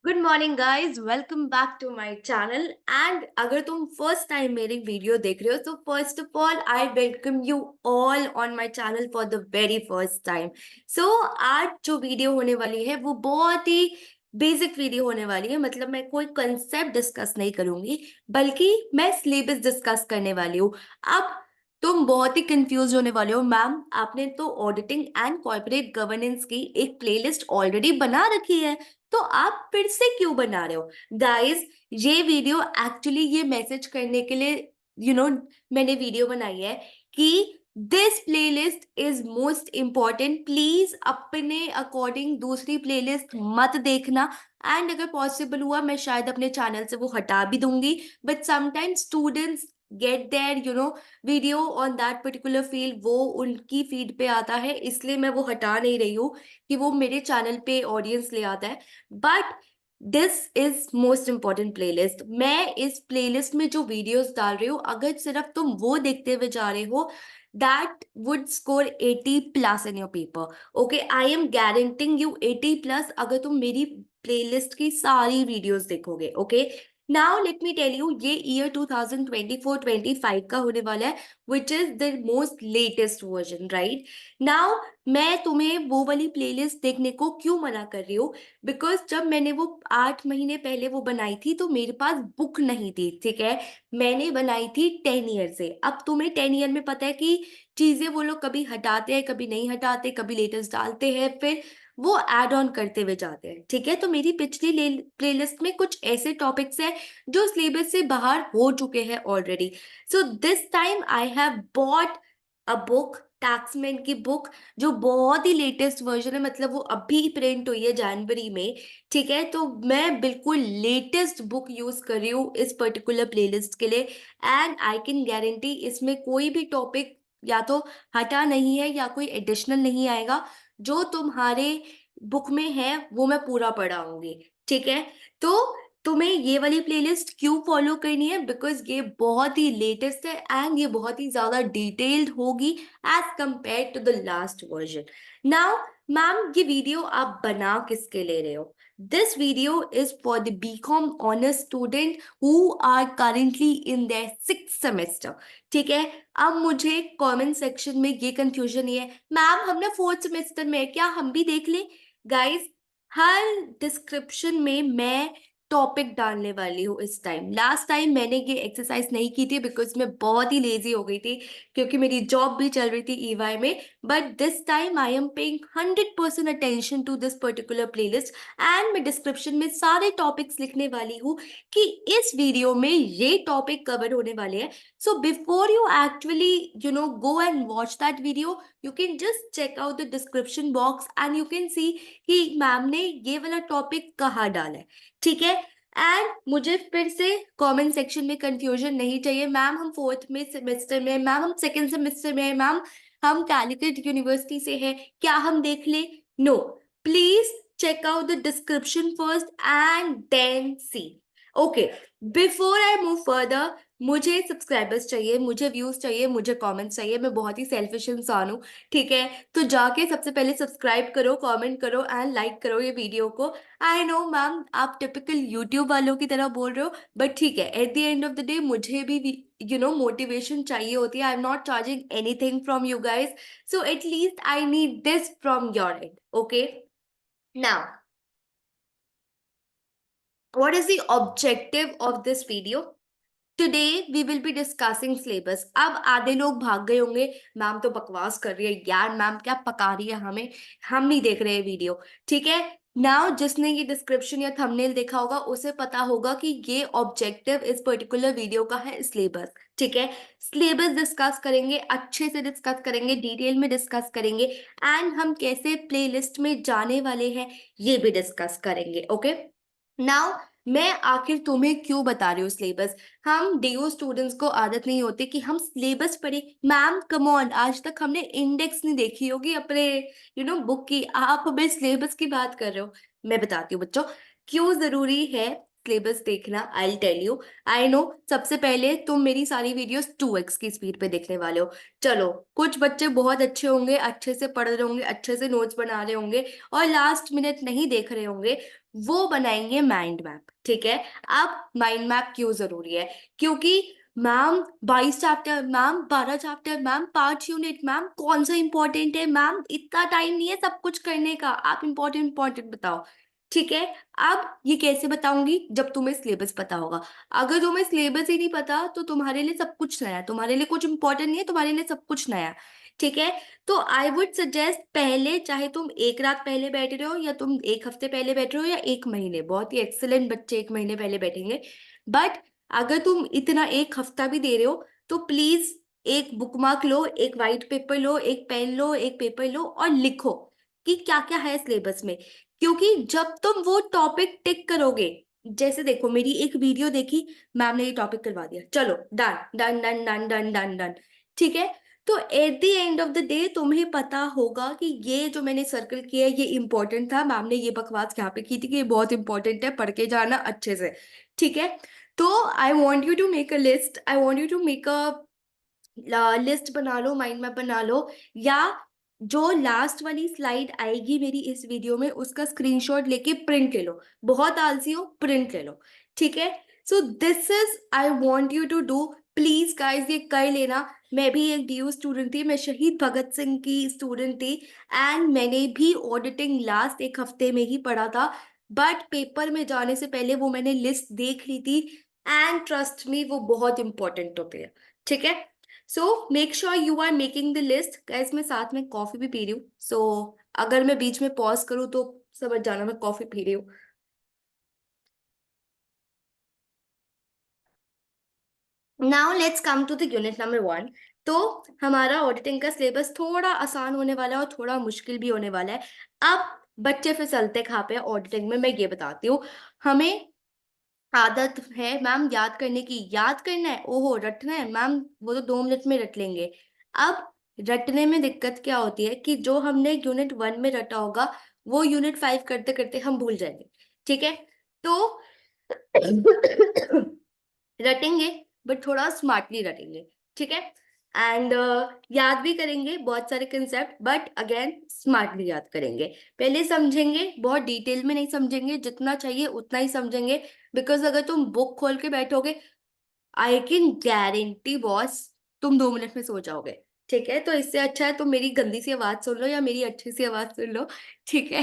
Good morning guys, welcome back to my channel. And अगर तुम first time मेरी video देख रहे हो तो first of all I welcome you all on my channel for the very first time. So आज जो video होने वाली है वो बहुत ही बेसिक वीडियो होने वाली है। मतलब मैं कोई कंसेप्ट डिस्कस नहीं करूंगी, बल्कि मैं सिलेबस डिस्कस करने वाली हूँ। अब तुम बहुत ही कंफ्यूज होने वाले हो, मैम आपने तो ऑडिटिंग एंड कॉर्पोरेट गवर्नेंस की एक प्लेलिस्ट ऑलरेडी बना रखी है, तो आप फिर से क्यों बना रहे हो? गाइस, ये वीडियो एक्चुअली ये मैसेज करने के लिए मैंने वीडियो बनाई है कि this playlist is most important. Please अपने अकॉर्डिंग दूसरी प्लेलिस्ट मत देखना। एंड अगर पॉसिबल हुआ मैं शायद अपने चैनल से वो हटा भी दूंगी, but sometimes students gate there video on that particular field, वो उनकी फीड पे आता है, इसलिए मैं वो हटा नहीं रही हूँ कि वो मेरे चैनल पे ऑडियंस ले आता है। But this is most important playlist. मैं इस प्लेलिस्ट में जो वीडियोस डाल रही हूँ, अगर सिर्फ तुम वो देखते हुए जा रहे हो, that would score 80 plus in your paper. Okay, I am guaranteeing you 80 plus अगर तुम मेरी प्लेलिस्ट की सारी वीडियोस देखोगे। Okay, now let me tell you, ये ईयर 2024-25 का होने वाला है, which is the most latest version, right? Now मैं तुम्हें वो वाली प्लेलिस्ट देखने को क्यों मना कर रही हूँ? बिकॉज जब मैंने वो 8 महीने पहले वो बनाई थी तो मेरे पास बुक नहीं थी, ठीक है? मैंने बनाई थी 10 ईयर से। अब तुम्हें 10 ईयर में पता है कि चीजें वो लोग कभी हटाते हैं, कभी नहीं हटाते, कभी लेटेस्ट डालते हैं, फिर वो एड ऑन करते हुए जाते हैं, ठीक है? तो मेरी पिछली प्लेलिस्ट में कुछ ऐसे टॉपिक्स हैं जो सिलेबस से बाहर हो चुके हैं already. So this time I have bought a book, Taxmann की बुक, जो बहुत ही लेटेस्ट वर्जन है। मतलब वो अभी प्रिंट हुई है जनवरी में, ठीक है? तो मैं बिल्कुल लेटेस्ट बुक यूज कर रही हूँ इस पर्टिकुलर प्लेलिस्ट के लिए। एंड आई कैन गारंटी इसमें कोई भी टॉपिक या तो हटा नहीं है या कोई एडिशनल नहीं आएगा। जो तुम्हारे बुक में है वो मैं पूरा पढ़ाऊंगी, ठीक है? तो तुम्हें ये वाली प्लेलिस्ट क्यों फॉलो करनी है? बिकॉज ये बहुत ही लेटेस्ट है एंड ये बहुत ही ज्यादा डिटेल्ड होगी as compare to the last version. Now ma'am, ये वीडियो आप बना किसके ले रहे हो? This video is for the BCom honours student who are currently in their 6th semester, ठीक है? अब मुझे कमेंट सेक्शन में ये कंफ्यूजन ये है, मैम हम ना 4th सेमेस्टर में है, क्या हम भी देख लें? गाइस, हर डिस्क्रिप्शन में मैं टॉपिक डालने वाली हूँ इस टाइम। लास्ट टाइम मैंने ये एक्सरसाइज नहीं की थी बिकॉज मैं बहुत ही लेजी हो गई थी, क्योंकि मेरी जॉब भी चल रही थी ईवाई में। But this time I am paying 100% attention to this particular playlist and मैं डिस्क्रिप्शन में सारे टॉपिक्स लिखने वाली हूँ कि इस वीडियो में ये टॉपिक कवर होने वाले हैं। So before you actually go and watch that video, you can just check out the description box and you can see कि मैम ने ये वाला टॉपिक कहाँ डाला है, ठीक है? एंड मुझे फिर से कमेंट सेक्शन में कंफ्यूजन नहीं चाहिए, मैम हम 4th में सेमेस्टर में, मैम हम 2nd सेमेस्टर में, मैम हम कैलिकट यूनिवर्सिटी से है, क्या हम देख ले? No, please check out the description first and then see. Okay, before I move further, मुझे सब्सक्राइबर्स चाहिए, मुझे व्यूज चाहिए, मुझे कमेंट्स चाहिए। मैं बहुत ही सेल्फिश इंसान हूँ, ठीक है? तो जाके सबसे पहले सब्सक्राइब करो, कमेंट करो एंड लाइक करो ये वीडियो को। आई नो मैम, आप टिपिकल यूट्यूब वालों की तरह बोल रहे हो, बट ठीक है, at the end of the day मुझे भी मोटिवेशन चाहिए होती है। I am not charging anything from you guys, so at least I need this from your end. Okay, now what is the objective of this video? Today we will be discussing syllabus. अब आधे लोग भाग गए होंगे, ma'am तो बकवास कर रही है यार, मैम क्या पका रही है हमें, हम नहीं देख रहे हैं वीडियो, ठीक है? नाउ जिसने ये डिस्क्रिप्शन या थंबनेल देखा होगा उसे पता होगा कि ये ऑब्जेक्टिव इस पर्टिकुलर वीडियो का है सिलेबस, ठीक है? सिलेबस डिस्कस करेंगे, अच्छे से डिस्कस करेंगे, डिटेल में डिस्कस करेंगे, एंड हम कैसे प्लेलिस्ट में जाने वाले हैं ये भी डिस्कस करेंगे। ओके, नाउ मैं आखिर तुम्हें क्यों बता रही हूँ सिलेबस? हम डीओ स्टूडेंट्स को आदत नहीं होती कि हम सिलेबस पढ़े। मैम कम ऑन, आज तक हमने इंडेक्स नहीं देखी होगी अपने बुक की, आप हमें सिलेबस की बात कर रहे हो। मैं बताती हूँ बच्चों क्यों जरूरी है सिलेबस देखना, I tell you. I know सबसे पहले तुम मेरी सारी वीडियोस 2x की स्पीड पे देखने वाले हो। चलो, कुछ बच्चे बहुत अच्छे होंगे, अच्छे से पढ़ रहे होंगे, अच्छे से नोट्स बना रहे होंगे और लास्ट मिनट नहीं देख रहे होंगे, वो बनाएंगे माइंड मैप। ठीक है। अब माइंड मैप क्यों जरूरी है? क्योंकि ma'am 22 chapter, ma'am 12 chapter, ma'am 5 unit, ma'am कौन सा इंपॉर्टेंट है? मैम इतना टाइम नहीं है सब कुछ करने का, आप इंपॉर्टेंट बताओ। ठीक है। अब ये कैसे बताऊंगी? जब तुम्हें सिलेबस पता होगा। अगर तुम्हें सिलेबस ही नहीं पता तो तुम्हारे लिए सब कुछ नया है, तुम्हारे लिए कुछ इंपॉर्टेंट नहीं है, तुम्हारे लिए सब कुछ नया है। ठीक है। तो आई वुड सजेस्ट, पहले चाहे तुम एक रात पहले बैठ रहे हो या तुम एक हफ्ते पहले बैठ रहे हो या एक महीने, बहुत ही एक्सेलेंट बच्चे एक महीने पहले बैठेंगे, बट अगर तुम इतना एक हफ्ता भी दे रहे हो तो प्लीज एक बुकमार्क लो, एक वाइट पेपर लो, एक पेन लो, एक पेपर लो और लिखो कि क्या क्या है सिलेबस में। क्योंकि जब तुम वो टॉपिक टिक करोगे, जैसे देखो मेरी एक वीडियो देखी, मैम ने ये टॉपिक करवा दिया, चलो done done done done done done done. ठीक है। तो eight the end of the day तुम्हें पता होगा कि ये जो मैंने सर्कल किया है ये इंपॉर्टेंट था, मैम ने ये बकवास यहाँ पे की थी कि ये बहुत इंपॉर्टेंट है, पढ़ के जाना अच्छे से। ठीक है। तो I want you to make a list, I want you to make a list बना लो, माइंड मैप बना लो, या जो लास्ट वाली स्लाइड आएगी मेरी इस वीडियो में उसका स्क्रीनशॉट लेके प्रिंट ले लो। बहुत आलसी हो, प्रिंट ले लो। ठीक है। So this is I want you to do, please guys ये कर लेना। मैं भी एक डीयू स्टूडेंट थी, मैं शहीद भगत सिंह की स्टूडेंट थी, एंड मैंने भी ऑडिटिंग लास्ट एक हफ्ते में ही पढ़ा था, बट पेपर में जाने से पहले वो मैंने लिस्ट देख ली थी, एंड ट्रस्ट मी वो बहुत इंपॉर्टेंट होती है। ठीक है। So make sure you are making the list guys. मैं साथ में कॉफी भी पी रही हूँ, सो अगर मैं बीच में पॉज करूँ तो समझ जाना मैं कॉफी पी रही हूँ। Now let's come to the unit number 1। तो हमारा ऑडिटिंग का सिलेबस थोड़ा आसान होने वाला है और थोड़ा मुश्किल भी होने वाला है। अब बच्चे फिसलते कहाँ पे ऑडिटिंग में, मैं ये बताती हूँ। हमें आदत है मैम याद करने की, याद करना है, ओहो रटना है मैम, वो तो 2 मिनट में रट लेंगे। अब रटने में दिक्कत क्या होती है कि जो हमने यूनिट 1 में रटा होगा वो यूनिट 5 करते करते हम भूल जाएंगे। ठीक है। तो रटेंगे, बट थोड़ा स्मार्टली रटेंगे। ठीक है। एंड याद भी करेंगे बहुत सारे कंसेप्ट, बट अगेन स्मार्टली याद करेंगे। पहले समझेंगे, बहुत डिटेल में नहीं समझेंगे, जितना चाहिए उतना ही समझेंगे। बिकॉज अगर तुम बुक खोल के बैठोगे, आई कैन गारंटी बॉस, तुम 2 मिनट में सो जाओगे। ठीक है। तो इससे अच्छा है तुम मेरी गंदी सी आवाज सुन लो या मेरी अच्छी सी आवाज सुन लो। ठीक है।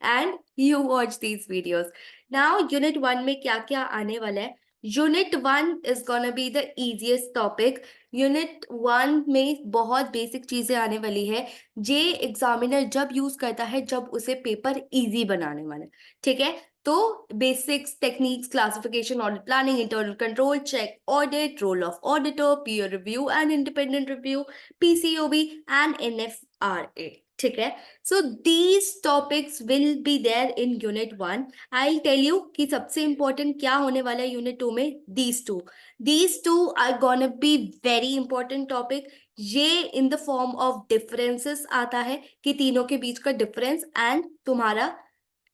And you watch these videos. Now unit 1 में क्या क्या आने वाला है? Unit 1 is gonna be the easiest topic. Unit 1 में बहुत बेसिक चीजें आने वाली है, जे एग्जामिनर जब यूज करता है जब उसे पेपर इजी बनाने वाला है। ठीक है। तो basics, techniques, classification, audit planning, internal control, check audit, role of auditor, peer review and independent review, PCOB and NFRA. ठीक है। So these topics will be there in unit 1। I tell you कि सबसे important क्या होने वाला है unit 2 में। These two are gonna be very important topic. ये in the form of differences आता है कि तीनों के बीच का डिफरेंस, एंड तुम्हारा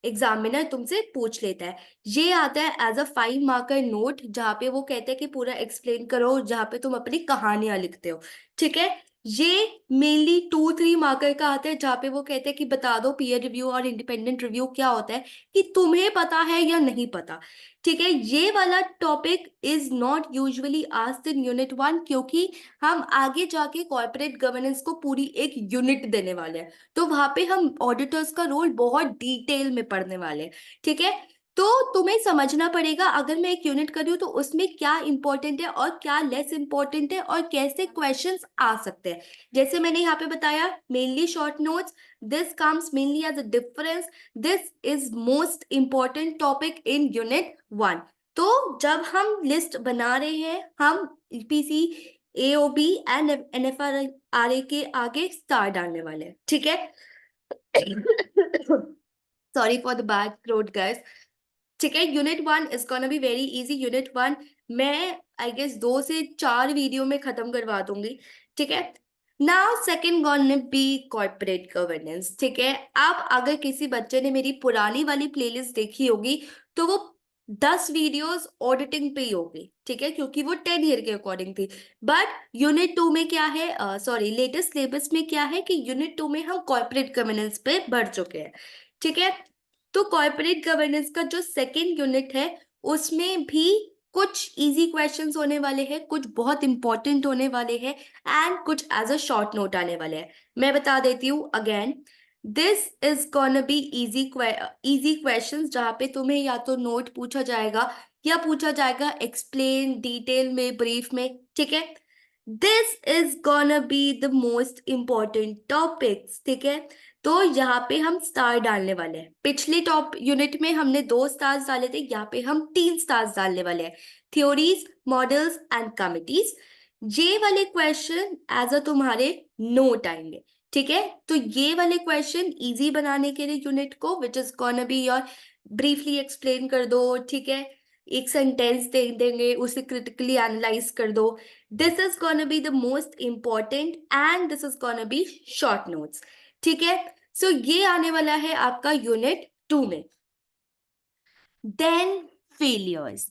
एग्जामिनर तुमसे पूछ लेता है। ये आता है एज अ 5 मार्कर नोट, जहाँ पे वो कहते हैं कि पूरा एक्सप्लेन करो, जहाँ पे तुम अपनी कहानियां लिखते हो। ठीक है। ये मेनली 2-3 मार्कर का आता है, जहाँ पे वो कहते हैं कि बता दो पीयर रिव्यू और इंडिपेंडेंट रिव्यू क्या होता है, कि तुम्हें पता है या नहीं पता। ठीक है। ये वाला topic is not usually asked in unit 1, क्योंकि हम आगे जाके कॉर्पोरेट गवर्नेंस को पूरी एक यूनिट देने वाले हैं, तो वहां पे हम ऑडिटर्स का रोल बहुत डिटेल में पढ़ने वाले हैं। ठीक है। तो तुम्हें समझना पड़ेगा अगर मैं एक यूनिट कर रही हूँ तो उसमें क्या इंपॉर्टेंट है और क्या लेस इंपॉर्टेंट है और कैसे क्वेश्चंस आ सकते हैं। जैसे मैंने यहाँ पे बताया, mainly short notes, this comes mainly as a difference, this is most important topic in unit 1। तो जब हम लिस्ट बना रहे हैं, हम पीसी एओबी एंड एनएफआरए के आगे स्टार डालने वाले हैं। ठीक है। Sorry for the bad throat guys. ठीक है। Unit 1 is gonna be very easy. Unit 1 मैं आई गेस 2 से 4 वीडियो में खत्म करवा दूंगी। ठीक है। Now second gonna be corporate governance. ठीक है। अब अगर किसी बच्चे ने मेरी पुरानी वाली प्लेलिस्ट देखी होगी तो वो 10 वीडियोस ऑडिटिंग पे ही होगी, ठीक है, क्योंकि वो 10 ईयर के अकॉर्डिंग थी। बट यूनिट 2 में क्या है, सॉरी लेटेस्ट सिलेबस में क्या है कि यूनिट 2 में हम कॉर्पोरेट गवर्नेंस पे बढ़ चुके हैं, ठीक है। तो कॉर्पोरेट गवर्नेंस का जो सेकेंड यूनिट है उसमें भी कुछ इजी क्वेश्चंस होने वाले हैं, कुछ बहुत इंपॉर्टेंट होने वाले हैं, एंड कुछ एज अ शॉर्ट नोट आने वाले हैं। मैं बता देती हूँ again, this is gonna be easy questions, जहाँ पे तुम्हें या तो नोट पूछा जाएगा या पूछा जाएगा एक्सप्लेन डिटेल में, ब्रीफ में, ठीक है। This is gonna be the most important topics, ठीक है। तो यहाँ पे हम स्टार डालने वाले हैं। पिछले टॉप यूनिट में हमने 2 स्टार्स डाले थे, यहाँ पे हम 3 स्टार्स डालने वाले हैं। थ्योरीज, मॉडल्स एंड कमिटीज, ये वाले क्वेश्चन एज अ तुम्हारे नोट आएंगे, ठीक है। तो ये वाले क्वेश्चन इजी बनाने के लिए यूनिट को, which is gonna be your, briefly explain कर दो, ठीक है, एक सेंटेंस दे देंगे, उसे क्रिटिकली एनालाइज कर दो। This is gonna be the most important and this is gonna B short notes, ठीक है। सो ये आने वाला है आपका यूनिट 2 में। Then failures,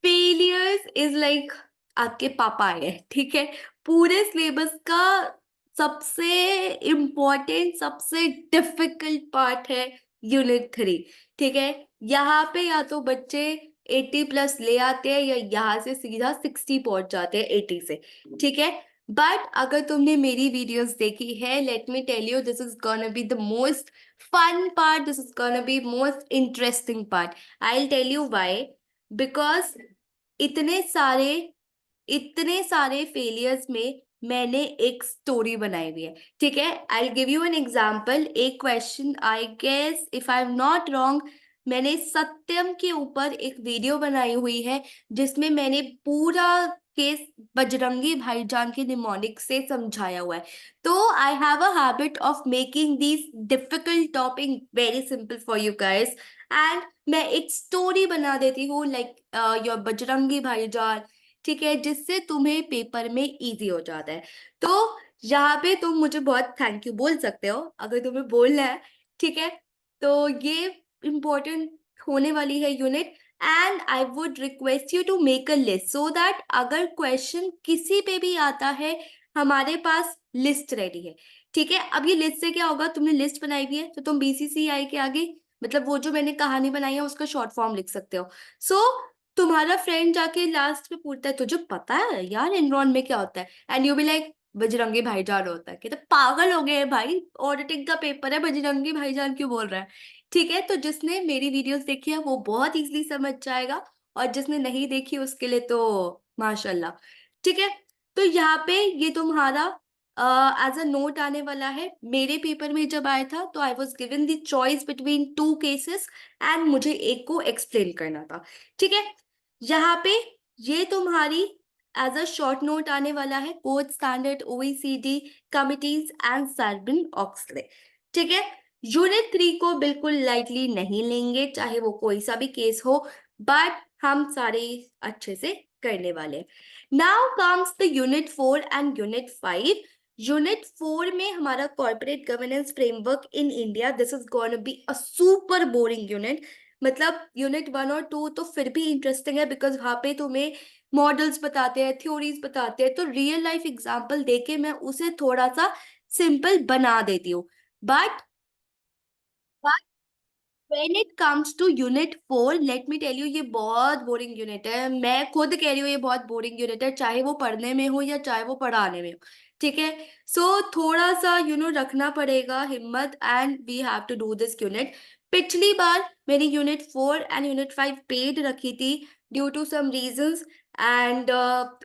failures is like आपके पापा है, ठीक है। पूरे सिलेबस का सबसे इम्पोर्टेंट, सबसे डिफिकल्ट पार्ट है यूनिट 3, ठीक है। यहाँ पे या तो बच्चे 80 प्लस ले आते हैं या यहाँ से सीधा 60 पहुंच जाते हैं 80 से, ठीक है। बट अगर तुमने मेरी वीडियोस देखी है, let me tell you, this is gonna be the most fun part, this is gonna be most interesting part. I'll tell you why. Because इतने सारे इतने सारे फेलियर्स में मैंने एक स्टोरी बनाई हुई है, ठीक है। I give you an example. एक question, I guess if I am not wrong, मैंने सत्यम के ऊपर एक वीडियो बनाई हुई है जिसमें मैंने पूरा केस बजरंगी भाईजान के निमोनिक से समझाया हुआ है। तो I have a habit of making this difficult topic very simple for you guys, and मैं एक स्टोरी बना देती हूँ लाइक योर बजरंगी भाईजान, ठीक है, जिससे तुम्हें पेपर में इजी हो जाता है। तो यहाँ पे तुम मुझे बहुत थैंक यू बोल सकते हो अगर तुम्हें बोलना है, ठीक है। तो ये इम्पोर्टेंट होने वाली है unit, and I would request you to make a list so that अगर क्वेश्चन किसी पे भी आता है हमारे पास लिस्ट रेडी है, ठीक है। अब ये लिस्ट से क्या होगा, तुमने लिस्ट बनाई हुई है तो तुम बीसीसीआई के आगे, मतलब वो जो मैंने कहानी बनाई है उसका शॉर्ट फॉर्म लिख सकते हो। सो तुम्हारा फ्रेंड जाके लास्ट में पूछता है तुझे पता है यार एनरॉन में क्या होता है, and you be like Bajrangi भाईजान होता है, कि तो पागल हो गए हैं भाई, ऑडिटिंग का पेपर है, बजरंगी भाईजान क्यों बोल रहा है, ठीक है। तो जिसने मेरी वीडियोस देखी है वो बहुत इजीली समझ जाएगा, और जिसने नहीं देखी उसके लिए तो माशाल्लाह, ठीक है। तो यहाँ पे ये तुम्हारा एज अ नोट आने वाला है। मेरे पेपर में जब आया था तो I was given the choice between 2 cases, and मुझे एक को एक्सप्लेन करना था, ठीक है। यहाँ पे ये तुम्हारी एज अ शॉर्ट नोट आने वाला है, code standard, OECD, committees and Sarbanes Oxley, ठीक है। यूनिट 3 को बिल्कुल लाइटली नहीं लेंगे, चाहे वो कोई सा भी केस हो, बट हम सारे अच्छे से करने वाले। Now comes the unit 4 and unit 5। Unit 4 में हमारा corporate governance framework in India, this is gonna be a super boring unit. मतलब यूनिट 1 और 2 तो फिर भी इंटरेस्टिंग है बिकॉज वहां पे तुम्हें मॉडल्स बताते हैं, थ्योरीज बताते हैं, तो रियल लाइफ एग्जाम्पल देके मैं उसे थोड़ा सा सिंपल बना देती हूँ। But When it comes to unit 4, let me tell you, ये बहुत बोरिंग यूनिट है। मैं खुद कह रही हूँ ये बहुत बोरिंग यूनिट है, चाहे वो पढ़ने में हो या चाहे वो पढ़ाने में हो, ठीक है। सो थोड़ा सा रखना पड़ेगा हिम्मत, and we have to do this unit. पिछली बार मेरी यूनिट 4 एंड यूनिट 5 पेड रखी थी due to some reasons, and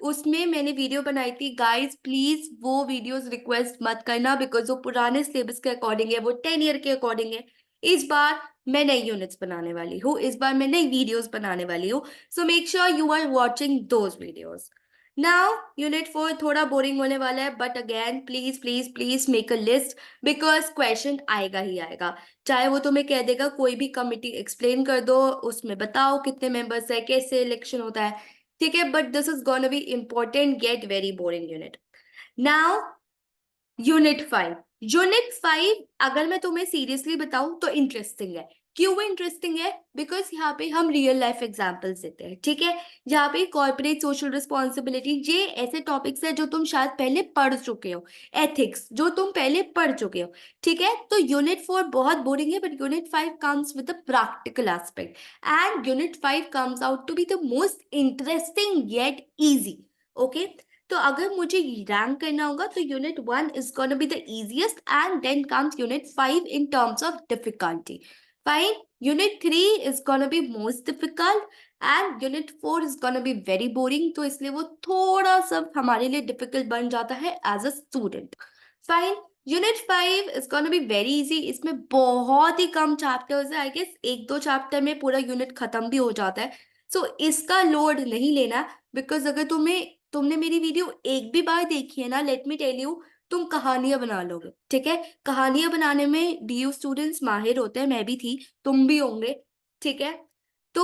उसमें मैंने वीडियो बनाई थी। गाइस प्लीज वो वीडियोस रिक्वेस्ट मत करना बिकॉज वो पुराने सिलेबस के अकॉर्डिंग है, वो 10 ईयर के अकॉर्डिंग है। इस बार मैं नई यूनिट्स बनाने वाली हूँ, इस बार मैं नई वीडियोस बनाने वाली हूँ, so make sure you are watching those videos. Now unit 4 थोड़ा बोरिंग होने वाला है, but again please please please make a list because question आएगा ही आएगा। चाहे वो तुम्हें कह देगा कोई भी कमिटी एक्सप्लेन कर दो, उसमें बताओ कितने मेंबर्स है, कैसे इलेक्शन होता है, ठीक है, but this is gonna be important, get very boring unit. Now unit 5, unit 5 अगर मैं तुम्हें सीरियसली बताऊं तो इंटरेस्टिंग है, क्यों इंटरेस्टिंग है? बिकॉज यहाँ पे हम रियल लाइफ एग्जाम्पल्स देते हैं, ठीक है। यहाँ पे कॉर्पोरेट सोशल रिस्पॉन्सिबिलिटी, ये ऐसे टॉपिक्स है जो तुम शायद पहले पढ़ चुके हो। एथिक्स जो तुम पहले पढ़ चुके हो, ठीक है। तो यूनिट 4 बहुत बोरिंग है, but unit 5 comes with the practical aspect, and unit 5 comes out to be the most interesting yet easy. Okay, तो अगर मुझे रैंक करना होगा तो unit 1 is gonna be the easiest, and then comes unit 5 in terms of difficulty. Fine. Unit 3 is gonna be most difficult and Unit 4 is gonna be very boring. तो इसलिए वो थोड़ा सा हमारे लिए difficult बन जाता है as a student. Fine. Unit 5 is gonna be very easy. इसमें बहुत ही कम chapters है. I guess 1-2 chapter में पूरा unit खत्म भी हो जाता है. So इसका लोड नहीं लेना, because अगर तुमने मेरी वीडियो एक भी बार देखी है ना, let me tell you, तुम कहानियां बना लोगे, ठीक है। कहानियां बनाने में डीयू स्टूडेंट्स माहिर होते हैं, मैं भी थी, तुम भी होंगे, ठीक है। तो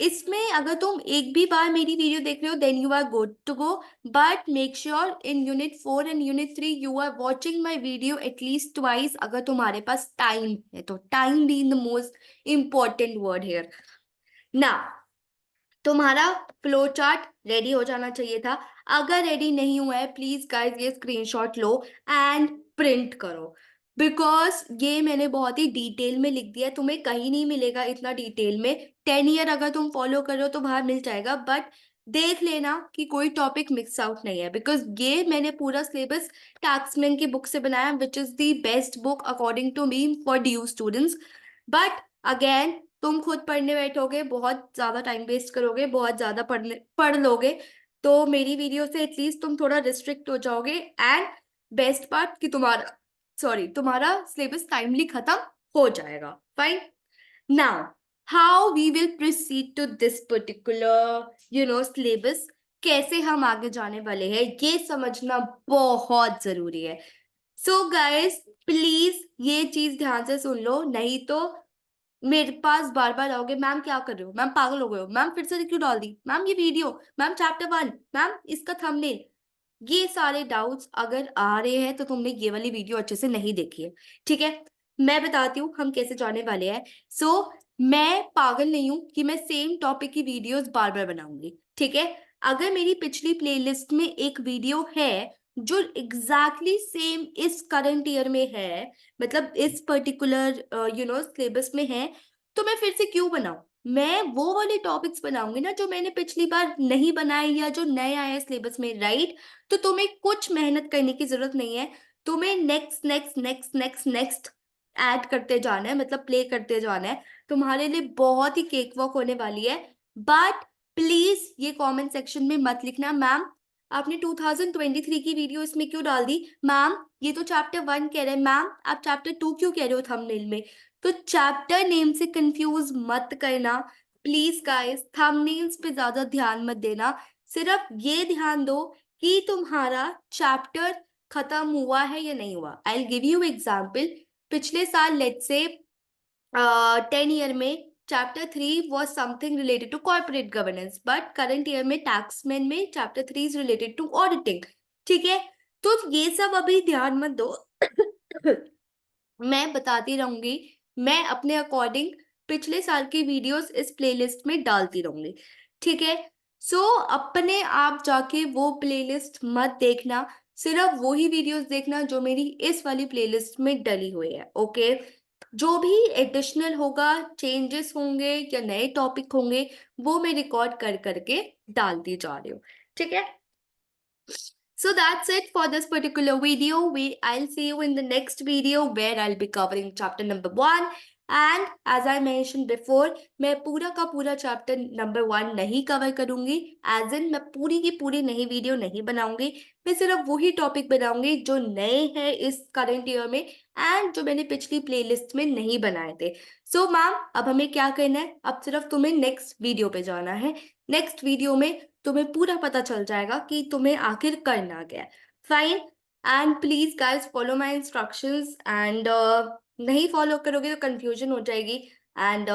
इसमें अगर तुम एक भी बार मेरी वीडियो देख रहे हो then you are good to go, but make sure in Unit 4 and Unit 3 you are watching my video at least twice, अगर तुम्हारे पास टाइम है तो। Time be in the most important word here ना। तुम्हारा फ्लो चार्ट रेडी हो जाना चाहिए था। अगर रेडी नहीं हुआ है, प्लीज गाइस ये स्क्रीनशॉट लो एंड प्रिंट करो, बिकॉज ये मैंने बहुत ही डिटेल में लिख दिया है, तुम्हें कहीं नहीं मिलेगा इतना डिटेल में। 10 ईयर अगर तुम फॉलो करो तो बाहर मिल जाएगा, बट देख लेना कि कोई टॉपिक मिक्स आउट नहीं है, बिकॉज ये मैंने पूरा सिलेबस टैक्समैन की बुक से बनाया, which is the best book according to me for due students. But again तुम खुद पढ़ने बैठोगे, बहुत ज्यादा टाइम वेस्ट करोगे, बहुत ज्यादा पढ़ लोगे, तो मेरी वीडियो से एटलीस्ट तुम थोड़ा रिस्ट्रिक्ट हो जाओगे। एंड बेस्ट पार्ट कि तुम्हारा सिलेबस टाइमली खत्म हो जाएगा। Fine. Now how we will proceed to this particular syllabus, कैसे हम आगे जाने वाले हैं ये समझना बहुत जरूरी है। सो गाइस प्लीज ये चीज ध्यान से सुन लो, नहीं तो मेरे पास बार बार आओगे, मैम क्या कर रहे हो, मैम पागल हो गए हो, मैम फिर से क्यों डाल दी, मैम ये वीडियो, मैम चैप्टर 1, मैम इसका थंबनेल। ये सारे डाउट्स अगर आ रहे हैं तो तुमने ये वाली वीडियो अच्छे से नहीं देखी है, ठीक है। मैं बताती हूँ हम कैसे जाने वाले हैं। सो मैं पागल नहीं हूं कि मैं सेम टॉपिक की वीडियोस बार बार बनाऊंगी, ठीक है। अगर मेरी पिछली प्लेलिस्ट में एक वीडियो है जो एग्जैक्टली सेम इस करंट ईयर में है, मतलब इस पर्टिकुलर सिलेबस में है, तो मैं फिर से क्यों बनाऊं? मैं वो वाले टॉपिक्स बनाऊंगी ना जो मैंने पिछली बार नहीं बनाए या जो नए आए सिलेबस में, राइट। तो तुम्हें कुछ मेहनत करने की जरूरत नहीं है, तुम्हें next next next next next add करते जाना है, मतलब प्ले करते जाना है। तुम्हारे लिए बहुत ही केक वॉक होने वाली है। बट प्लीज ये कमेंट सेक्शन में मत लिखना मैम आपने 2023 की वीडियो इसमें क्यों डाल दी, मैम ये तो चैप्टर 1 कह रहे हैं, मैम आप चैप्टर 2 क्यों कह रहे हो थंबनेल में। तो चैप्टर नेम से कंफ्यूज मत करना प्लीज गाइस, थंबनेल्स पे ज्यादा ध्यान मत देना। सिर्फ ये ध्यान दो कि तुम्हारा चैप्टर खत्म हुआ है या नहीं हुआ। आई गिव यू एग्जाम्पल, पिछले साल लेट्स से 10 ईयर में chapter 3 was something related to corporate governance, but current year में टैक्समैन में chapter 3 is related to auditing, ठीक है। तो ये सब अभी ध्यान मत दो मैं बताती रहूंगी, मैं अपने अकॉर्डिंग पिछले साल की वीडियोस इस प्लेलिस्ट में डालती रहूंगी, ठीक है। सो अपने आप जाके वो प्लेलिस्ट मत देखना, सिर्फ वही वीडियोस देखना जो मेरी इस वाली प्लेलिस्ट में डली हुई है, ओके। जो भी एडिशनल होगा, चेंजेस होंगे या नए टॉपिक होंगे, वो मैं रिकॉर्ड कर करके डालती जा रही हूँ, ठीक है। So that's it for this particular video. I'll see you in the next video where I'll be covering chapter number 1. And as I mentioned before, मैं पूरा का पूरा chapter number 1 नहीं cover करूंगी, as in मैं पूरी की पूरी नई वीडियो नहीं बनाऊंगी। मैं सिर्फ वही टॉपिक बनाऊंगी जो नए हैं इस करंट ईयर में एंड जो मैंने पिछली प्लेलिस्ट में नहीं बनाए थे। सो मैम अब हमें क्या करना है, अब सिर्फ तुम्हें नेक्स्ट वीडियो पे जाना है। नेक्स्ट वीडियो में तुम्हें पूरा पता चल जाएगा कि तुम्हें आखिर करना क्या है। Fine. And please guys follow my instructions, and नहीं फॉलो करोगे तो कंफ्यूजन हो जाएगी। एंड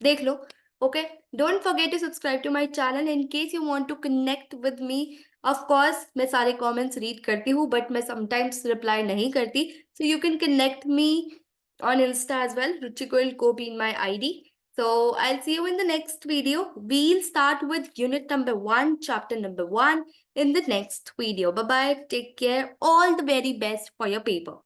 देख लो, okay. Don't forget to subscribe to my channel in case you want to connect with me. Of course मैं सारे कमेंट्स रीड करती हूँ, बट मैं समटाइम्स रिप्लाई नहीं करती, so you can connect me on Insta as well, Ruchiko Kopi in my ID. So I'll see you in the next video. We'll start with unit number 1, chapter number 1 in the next video. Bye bye. Take care. All the very best for your paper.